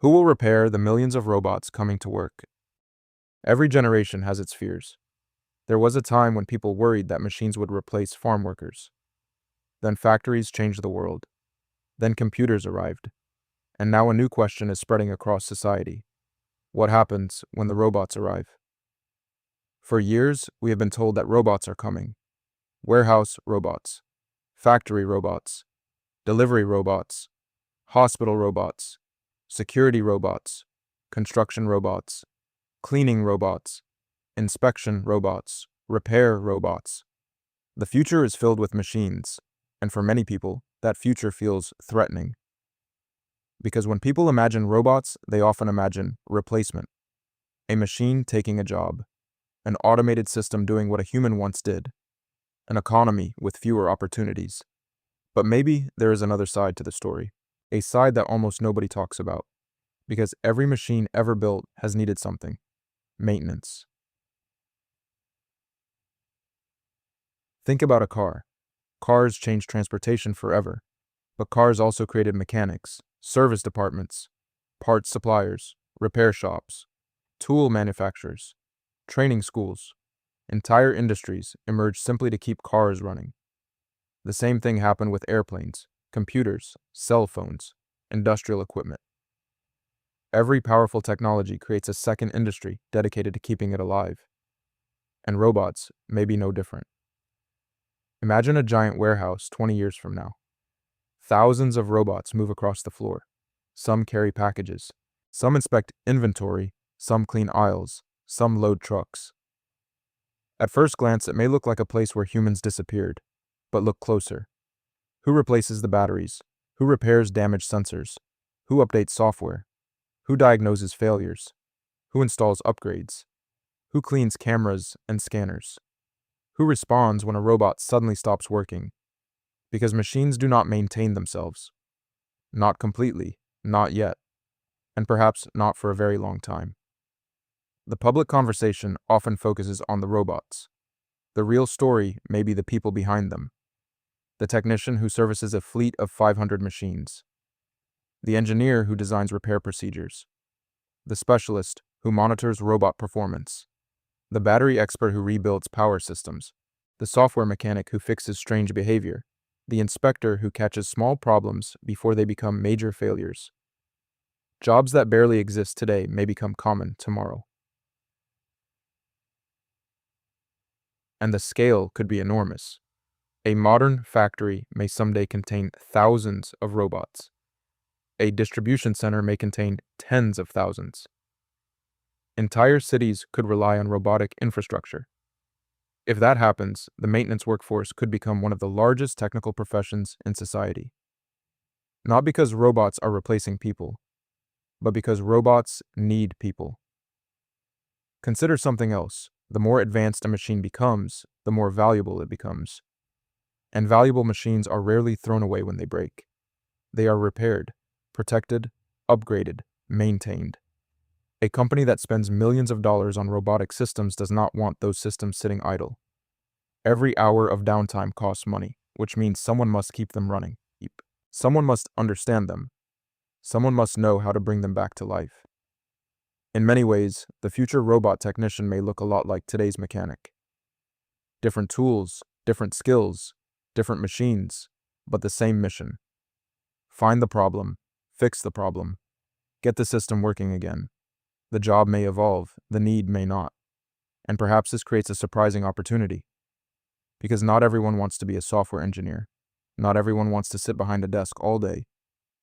Who will repair the millions of robots coming to work? Every generation has its fears. There was a time when people worried that machines would replace farm workers. Then factories changed the world. Then computers arrived. And now a new question is spreading across society. What happens when the robots arrive? For years, we have been told that robots are coming. Warehouse robots, factory robots, delivery robots, hospital robots, security robots, construction robots, cleaning robots, inspection robots, repair robots. The future is filled with machines, and for many people, that future feels threatening. Because when people imagine robots, they often imagine replacement. A machine taking a job, an automated system doing what a human once did, an economy with fewer opportunities. But maybe there is another side to the story, a side that almost nobody talks about, because every machine ever built has needed something: maintenance. Think about a car. Cars changed transportation forever, but cars also created mechanics, service departments, parts suppliers, repair shops, tool manufacturers, training schools. Entire industries emerged simply to keep cars running. The same thing happened with airplanes, computers, cell phones, industrial equipment. Every powerful technology creates a second industry dedicated to keeping it alive. And robots may be no different. Imagine a giant warehouse 20 years from now. Thousands of robots move across the floor. Some carry packages. Some inspect inventory. Some clean aisles. Some load trucks. At first glance, it may look like a place where humans disappeared. But look closer. Who replaces the batteries? Who repairs damaged sensors? Who updates software? Who diagnoses failures? Who installs upgrades? Who cleans cameras and scanners? Who responds when a robot suddenly stops working? Because machines do not maintain themselves. Not completely, not yet, and perhaps not for a very long time. The public conversation often focuses on the robots. The real story may be the people behind them. The technician who services a fleet of 500 machines. The engineer who designs repair procedures. The specialist who monitors robot performance. The battery expert who rebuilds power systems. The software mechanic who fixes strange behavior. The inspector who catches small problems before they become major failures. Jobs that barely exist today may become common tomorrow. And the scale could be enormous. A modern factory may someday contain thousands of robots. A distribution center may contain tens of thousands. Entire cities could rely on robotic infrastructure. If that happens, the maintenance workforce could become one of the largest technical professions in society. Not because robots are replacing people, but because robots need people. Consider something else. The more advanced a machine becomes, the more valuable it becomes. And valuable machines are rarely thrown away when they break. They are repaired, protected, upgraded, maintained. A company that spends millions of dollars on robotic systems does not want those systems sitting idle. Every hour of downtime costs money, which means someone must keep them running. Someone must understand them. Someone must know how to bring them back to life. In many ways, the future robot technician may look a lot like today's mechanic. Different tools, different skills, different machines, but the same mission. Find the problem, fix the problem, get the system working again. The job may evolve, the need may not. And perhaps this creates a surprising opportunity. Because not everyone wants to be a software engineer. Not everyone wants to sit behind a desk all day.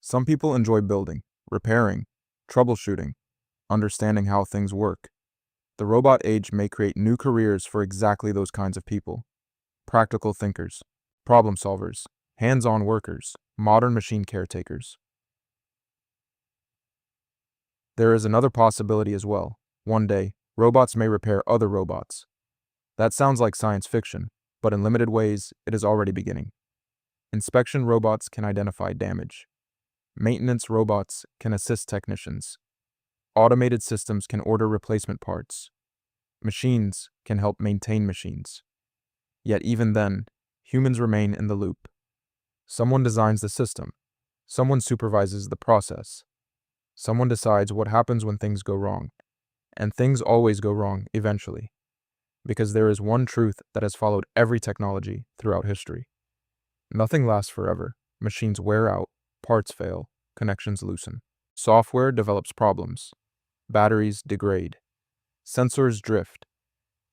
Some people enjoy building, repairing, troubleshooting, understanding how things work. The robot age may create new careers for exactly those kinds of people. Practical thinkers, problem solvers, hands-on workers, modern machine caretakers. There is another possibility as well. One day, robots may repair other robots. That sounds like science fiction, but in limited ways, it is already beginning. Inspection robots can identify damage. Maintenance robots can assist technicians. Automated systems can order replacement parts. Machines can help maintain machines. Yet even then, humans remain in the loop. Someone designs the system. Someone supervises the process. Someone decides what happens when things go wrong. And things always go wrong eventually, because there is one truth that has followed every technology throughout history. Nothing lasts forever. Machines wear out, parts fail, connections loosen. Software develops problems. Batteries degrade. Sensors drift.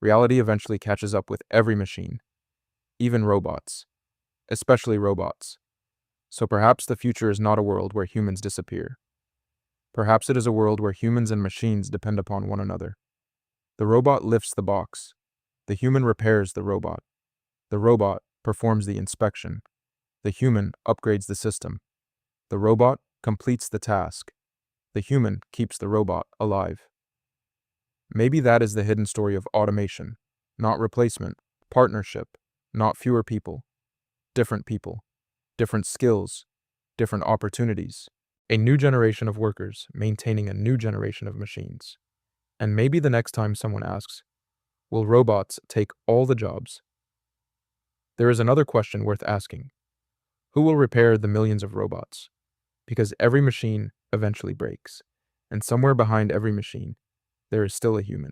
Reality eventually catches up with every machine, even robots, especially robots. So perhaps the future is not a world where humans disappear. Perhaps it is a world where humans and machines depend upon one another. The robot lifts the box. The human repairs the robot. The robot performs the inspection. The human upgrades the system. The robot completes the task. The human keeps the robot alive. Maybe that is the hidden story of automation. Not replacement, partnership, not fewer people, different skills, different opportunities. A new generation of workers maintaining a new generation of machines. And maybe the next time someone asks, will robots take all the jobs? There is another question worth asking. Who will repair the millions of robots? Because every machine eventually breaks, and somewhere behind every machine, there is still a human.